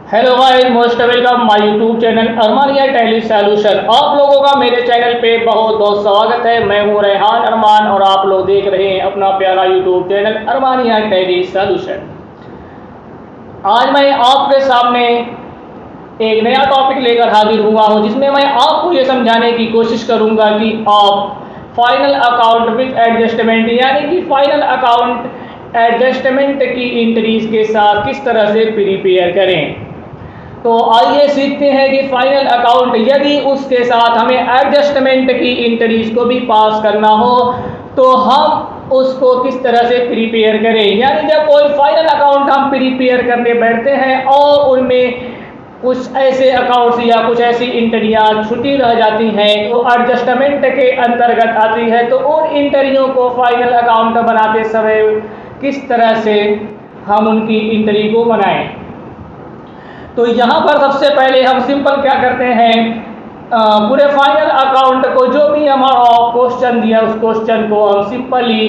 Hello guys, most welcome my YouTube channel Armaniya Tally solution. आप लोगों का मेरे चैनल पे बहुत बहुत स्वागत है। मैं हूं रेहान अरमान और आप लोग देख रहे हैं अपना प्यारा YouTube channel Armaniya Tally solution. आज मैं आपके सामने एक नया टॉपिक लेकर हाजिर हुआ हूं, जिसमें मैं आपको ये समझाने की कोशिश करूंगा कि आप फाइनल अकाउंट विद एडजस्टमेंट यानी कि फाइनल अकाउंट एडजस्टमेंट की एंट्रीज के साथ किस तरह से प्रिपेयर करें। तो आइए सीखते हैं कि फाइनल अकाउंट यदि उसके साथ हमें एडजस्टमेंट की एंट्रीज को भी पास करना हो तो हम उसको किस तरह से प्रिपेयर करें। यानी जब कोई फाइनल अकाउंट हम प्रिपेयर करने बैठते हैं और उनमें कुछ ऐसे अकाउंट्स या कुछ ऐसी एंट्रियाँ छुटी रह जाती हैं तो एडजस्टमेंट के अंतर्गत आती है, तो उन एंट्रियों को फाइनल अकाउंट बनाते समय किस तरह से हम उनकी एंट्री को बनाएं। तो यहाँ पर सबसे पहले हम सिंपल क्या करते हैं, पूरे फाइनल अकाउंट को जो भी हमारा क्वेश्चन दिया उस क्वेश्चन को हम सिंपली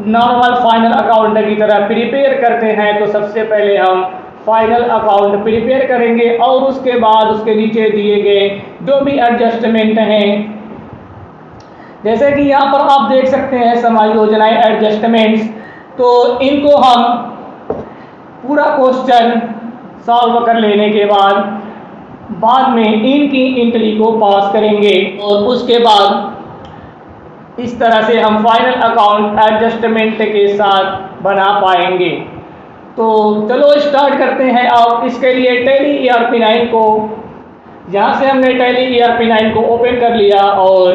नॉर्मल फाइनल अकाउंट की तरह प्रिपेयर करते हैं। तो सबसे पहले हम फाइनल अकाउंट प्रिपेयर करेंगे और उसके बाद उसके नीचे दिए गए जो भी एडजस्टमेंट हैं, जैसे कि यहाँ पर आप देख सकते हैं समायोजनाएं एडजस्टमेंट्स, तो इनको हम पूरा क्वेश्चन सॉल्व कर लेने के बाद में इनकी एंट्री को पास करेंगे और उसके बाद इस तरह से हम फाइनल अकाउंट एडजस्टमेंट के साथ बना पाएंगे। तो चलो स्टार्ट करते हैं। अब इसके लिए टैली ERP9 को, यहाँ से हमने टैली ERP9 को ओपन कर लिया और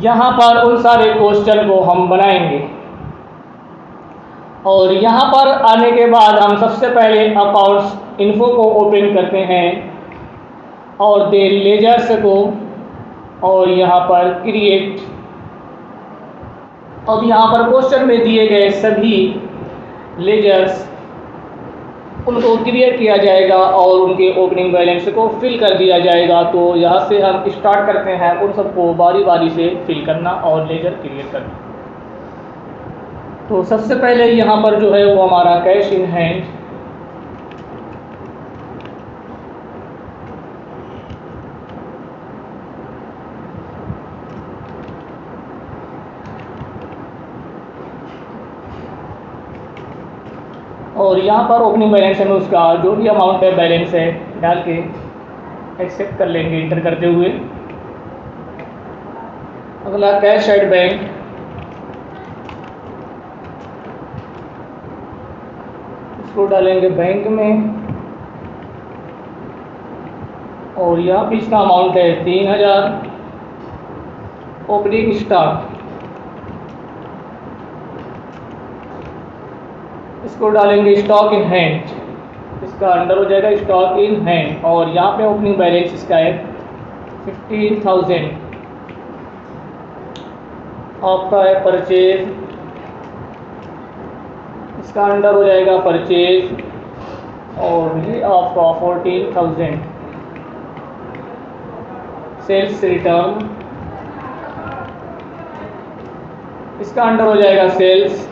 यहाँ पर उन सारे क्वेश्चन को हम बनाएंगे। और यहाँ पर आने के बाद हम सबसे पहले अकाउंट्स इन्फो को ओपन करते हैं और दे लेजर्स को, और यहाँ पर क्रिएट। अब यहाँ पर क्वेश्चन में दिए गए सभी लेजर्स उनको क्रिएट किया जाएगा और उनके ओपनिंग बैलेंस को फिल कर दिया जाएगा। तो यहाँ से हम स्टार्ट करते हैं उन सबको बारी बारी से फिल करना और लेजर क्रिएट करना। तो सबसे पहले यहाँ पर जो है वो हमारा कैश इन हैंड, और यहाँ पर ओपनिंग बैलेंस में उसका जो भी अमाउंट है बैलेंस है डाल के एक्सेप्ट कर लेंगे इंटर करते हुए। अगला कैश एट बैंक, इसको डालेंगे बैंक में और यहाँ पे इसका अमाउंट है 3000। ओपनिंग स्टॉक, इसको डालेंगे स्टॉक इन हैंड, इसका अंडर हो जाएगा स्टॉक इन हैंड और यहाँ पे ओपनिंग बैलेंस इसका है 15,000। आपका है परचेज, इसका अंडर हो जाएगा परचेज और ये आपका 14,000। सेल्स रिटर्न, इसका अंडर हो जाएगा सेल्स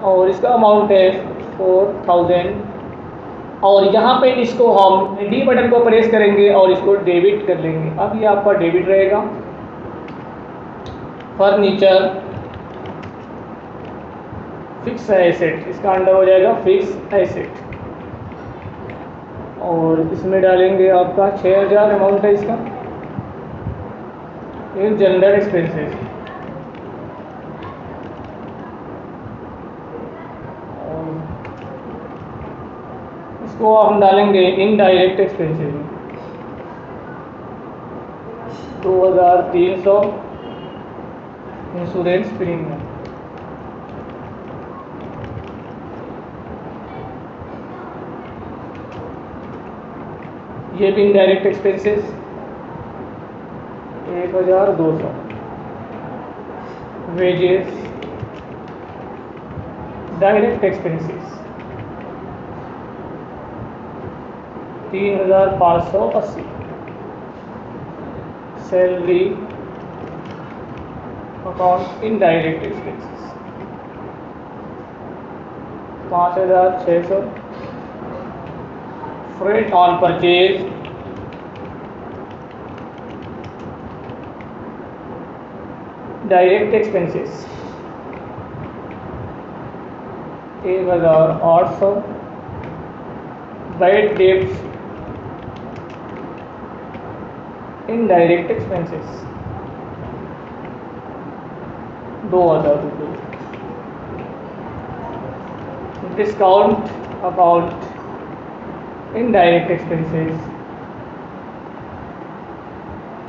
और इसका अमाउंट है 4,000। और यहाँ पे इसको हम डी बटन को प्रेस करेंगे और इसको डेबिट कर लेंगे। अब ये आपका डेबिट रहेगा। फर्नीचर, फिक्स एसेट, इसका अंडर हो जाएगा फिक्स एसेट और इसमें डालेंगे आपका 6,000 अमाउंट है इसका। एक जनरल एक्सपेंसेस, इसको हम डालेंगे इनडायरेक्ट एक्सपेंसेस में 2,300। इंश्योरेंस प्रीमियम, ये भी indirect expenses 1,200। Wages, direct expenses 3,580। Salary account indirect expenses 5,600। Rate on purchase, direct expenses 1800, वाइट डेप्स, इनडायरेक्ट एक्सपेंसेस 2000 रुपये, डिस्काउंट अकाउंट, इनडायरेक्ट एक्सपेंसेस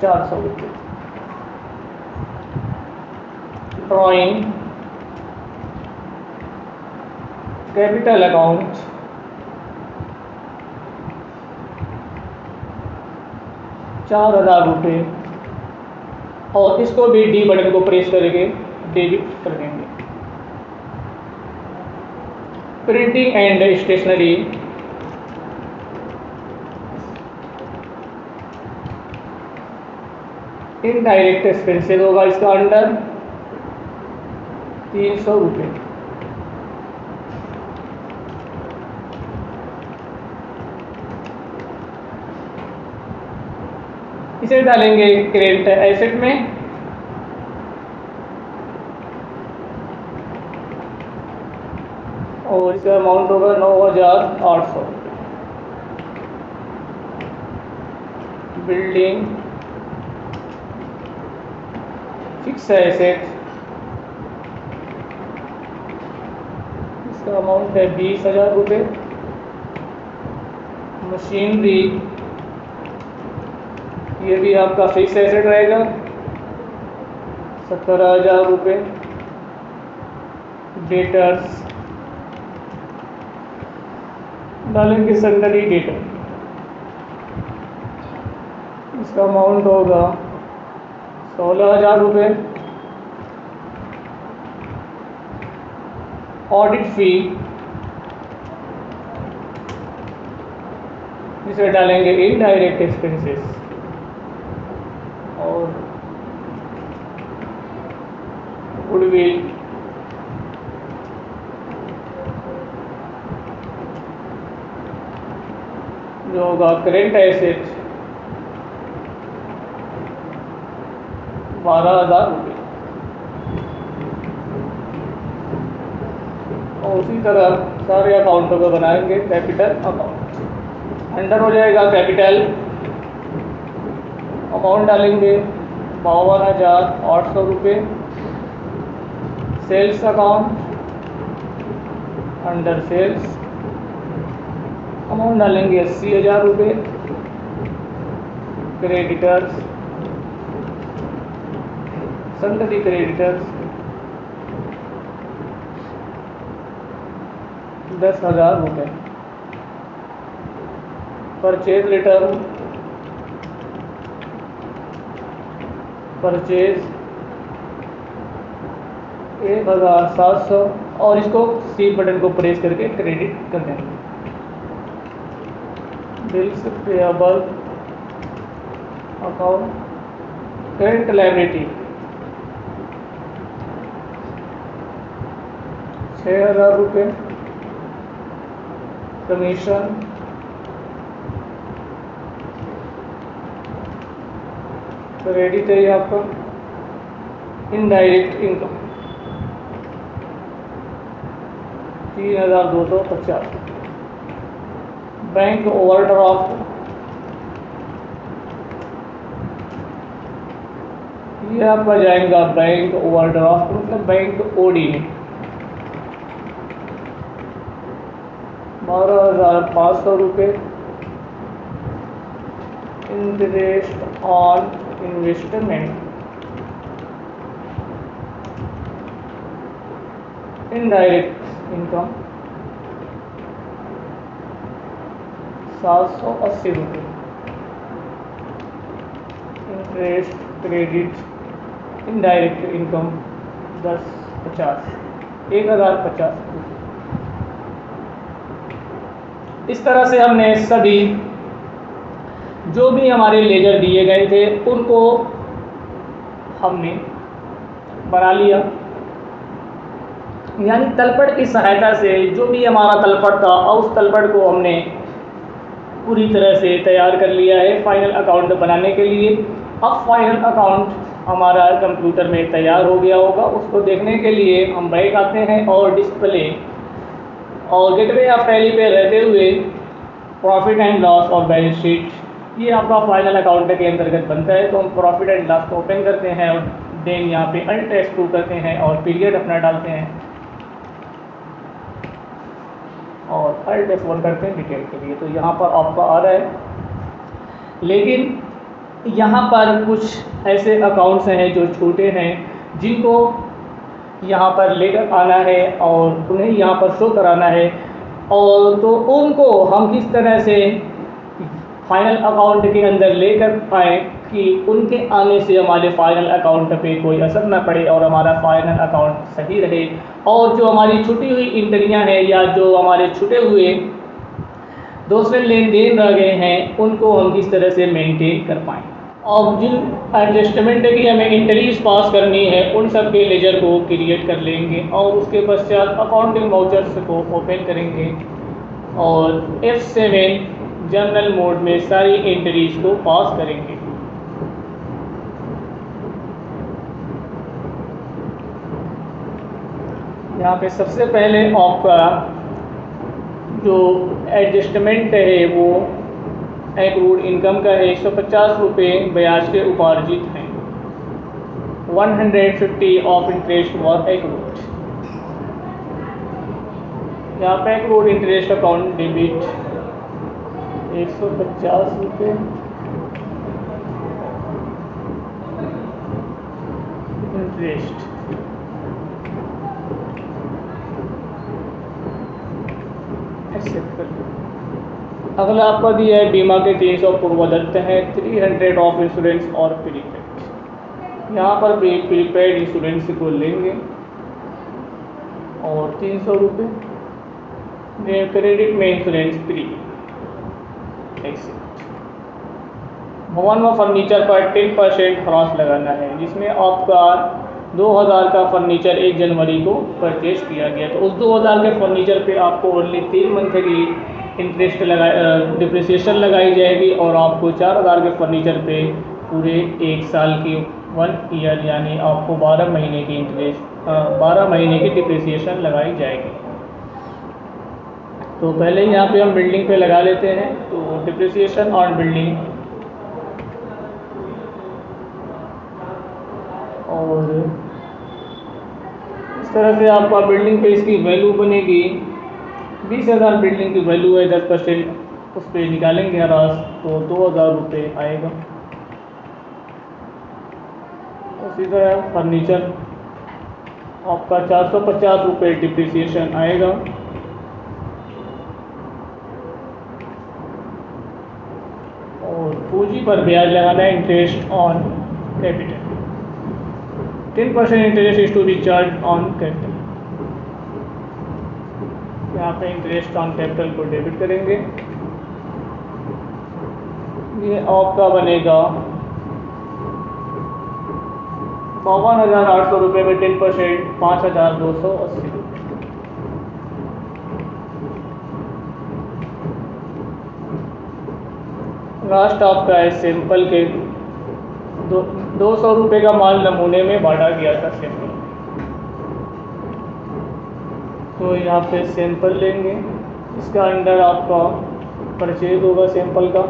400 रुपये, ड्राइंग, कैपिटल अकाउंट 4000 रुपये, और इसको भी डी बटन को प्रेस करके डेबिट कर देंगे। Printing and stationery indirect expenses होगा इसका अंडर 300 रुपये। इसे डालेंगे क्रेडिट एसेट में, और इसका अमाउंट होगा 9800। बिल्डिंग फिक्स एसेट, इसका अमाउंट है 20,000 रुपये। मशीनरी, ये भी आपका फिक्स एसेट रहेगा 17,000 रुपये। डेटर्स डालेंगे सन्डरी डेटर, इसका अमाउंट होगा 16,000 रुपये। ऑडिट फी, इसे डालेंगे इनडायरेक्ट एक्सपेंसेस, और गुडविल, जो होगा करेंट एसेट 12,000 रुपये। और उसी तरह सारे अकाउंटों को बनाएंगे कैपिटल अकाउंट। अंडर हो जाएगा कैपिटल, अमाउंट डालेंगे 52,800 रुपये। Sales account, under sales amount डालेंगे 80,000 रुपये। क्रेडिटर्स, सन्डरी क्रेडिटर्स 10,000 रुपये। परचेज रिटर्न, परचेज 1,700, और इसको सी बटन को प्रेस करके क्रेडिट कर देंगे। Bills payable account, current liability 6,000 रुपये। कमीशन, क्रेडिट है आपका। Indirect income 3,250। बैंक ओवरड्राफ्ट, ये आपका जाएगा बैंक ओवरड्राफ्ट, मतलब बैंक ओडी में 12,500 रुपये। Interest on investment, indirect income 780 रुपये। इंटरेस्ट, क्रेडिट, इनडायरेक्ट इनकम 1,050 रुपये। इस तरह से हमने सभी जो भी हमारे लेजर दिए गए थे उनको हमने बना लिया, यानी तलपट की सहायता से जो भी हमारा तलपट था उस तलपट को हमने पूरी तरह से तैयार कर लिया है फाइनल अकाउंट बनाने के लिए। अब फाइनल अकाउंट हमारा कंप्यूटर में तैयार हो गया होगा। उसको देखने के लिए हम बैक आते हैं और डिस्प्ले और गेटवे ऑफ टैली पे रहते हुए प्रॉफिट एंड लॉस और बैलेंस शीट, ये आपका फाइनल अकाउंट के अंतर्गत बनता है। तो हम प्रॉफिट एंड लॉस को ओपन करते हैं और देन यहाँ पे अल्ट F2 करते हैं और पीरियड अपना डालते हैं और अल्ट F1 करते हैं डिटेल के लिए। तो यहाँ पर आपका आ रहा है, लेकिन यहाँ पर कुछ ऐसे अकाउंट्स हैं जो छोटे हैं जिनको यहाँ पर लेकर आना है और उन्हें यहाँ पर शो कराना है, और तो उनको हम किस तरह से फाइनल अकाउंट के अंदर लेकर आए कि उनके आने से हमारे फाइनल अकाउंट पे कोई असर ना पड़े और हमारा फाइनल अकाउंट सही रहे, और जो हमारी छूटी हुई इंट्रियाँ हैं या जो हमारे छूटे हुए दूसरे लेन देन रह गए हैं उनको हम किस तरह से मेंटेन कर पाएँ। और जिन एडजस्टमेंट की हमें एंट्रीज पास करनी है उन सब के लेजर को क्रिएट कर लेंगे और उसके पश्चात अकाउंटिंग वाउचर्स को ओपन करेंगे और F7 जर्नल मोड में सारी एंट्रीज को पास करेंगे। यहाँ पे सबसे पहले आपका जो एडजस्टमेंट है वो एक्रूड इनकम का है, 150 रुपये ब्याज के उपार्जित हैं, 150 ऑफ इंटरेस्ट वर एक्रूड। यहाँ पे एक्रूड इंटरेस्ट अकाउंट डेबिट 150 रुपये, इंटरेस्ट एक्सेप्ट कर। अगला आपका दिया है बीमा के 300 पूर्वदत्त हैं, 300 ऑफ इंश्योरेंस और प्रीपेड। यहाँ पर भी प्रीपेड इंश्योरेंस को लेंगे और 300 रुपये, क्रेडिट में इंश्योरेंस प्रीपेड एक्सेप्ट। भवन व फर्नीचर पर 10% ह्रास लगाना है, जिसमें आपका 2000 का फर्नीचर 1 जनवरी को परचेज किया गया, तो उस 2000 के फर्नीचर पे आपको ओनली 3 मंथ की इंटरेस्ट डिप्रिसिएशन लगाई जाएगी और आपको 4000 के फर्नीचर पे पूरे 1 साल की 1 ईयर यानी आपको 12 महीने की इंटरेस्ट 12 महीने की डिप्रिसिएशन लगाई जाएगी। तो पहले यहाँ पे हम बिल्डिंग पे लगा लेते हैं, तो डिप्रिसिएशन ऑन बिल्डिंग, और इस तरह से आपका बिल्डिंग पे इसकी वैल्यू बनेगी 20,000 बिल्डिंग की वैल्यू है, 10% उस पर निकालेंगे ह्रास तो 2000 रुपये आएगा। उसी तरह फर्नीचर आपका 450 रुपये डिप्रिसिएशन आएगा, और पूंजी पर ब्याज लगाना है, interest on capital, 10% interest is to be charge on capital. यहाँ पे इंटरेस्ट ऑन कैपिटल को डेबिट करेंगे, ये आपका बनेगा 52,800 रुपये में 10% 5,280 रुपये। लास्ट आपका है सैंपल के 200 रुपये का माल नमूने में बांटा गया था सैंपल, तो यहाँ पे सैंपल लेंगे, इसका अंडर आपका परचेज होगा सैंपल का,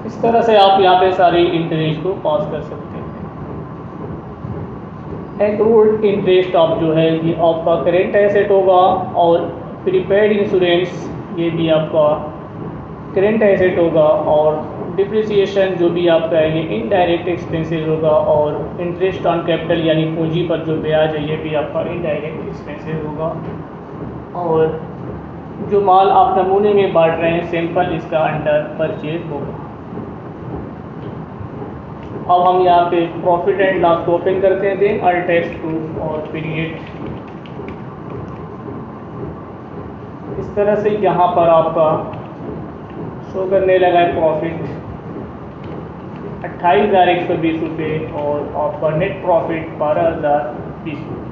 इस तरह से आप यहाँ पे सारी इंटरेस्ट को पास कर सकते हैं। एक्रूड इंटरेस्ट आप जो है ये आपका करेंट एसेट होगा, और प्रीपेड इंश्योरेंस ये भी आपका करेंट एसेट होगा, और डिप्रिसिएशन जो भी आपका है ये इनडायरेक्ट एक्सपेंसेस होगा, और इंटरेस्ट ऑन कैपिटल यानी पूंजी पर जो ब्याज है ये भी आपका इनडायरेक्ट एक्सपेंसेस होगा, और जो माल आप नमूने में बांट रहे हैं सैंपल इसका अंडर परचेज होगा। अब हम यहाँ पे प्रॉफिट एंड लॉस को ओपन करते हैं, देन अल्ट F2 और पीरियड। इस तरह से यहाँ पर आपका शो करने लगा है प्रॉफिट 28,120 रुपये और आपका नेट प्रॉफिट 12,020 रुपये।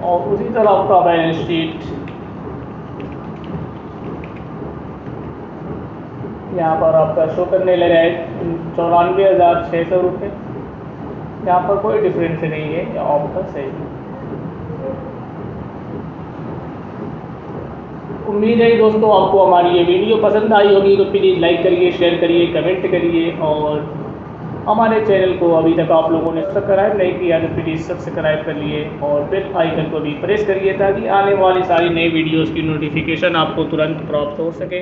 और उसी तरह आपका बैलेंस शीट यहाँ पर आपका शो करने लगा है 94,600 रुपये। यहाँ पर कोई डिफरेंस नहीं है, ये आपका सही है। उम्मीद है दोस्तों आपको हमारी ये वीडियो पसंद आई होगी, तो प्लीज़ लाइक करिए, शेयर करिए, कमेंट करिए, और हमारे चैनल को अभी तक आप लोगों ने सब्सक्राइब नहीं किया तो प्लीज़ सब्सक्राइब कर लिए और बेल आइकन को भी प्रेस करिए ताकि आने वाली सारी नई वीडियोज़ की नोटिफिकेशन आपको तुरंत प्राप्त हो सके।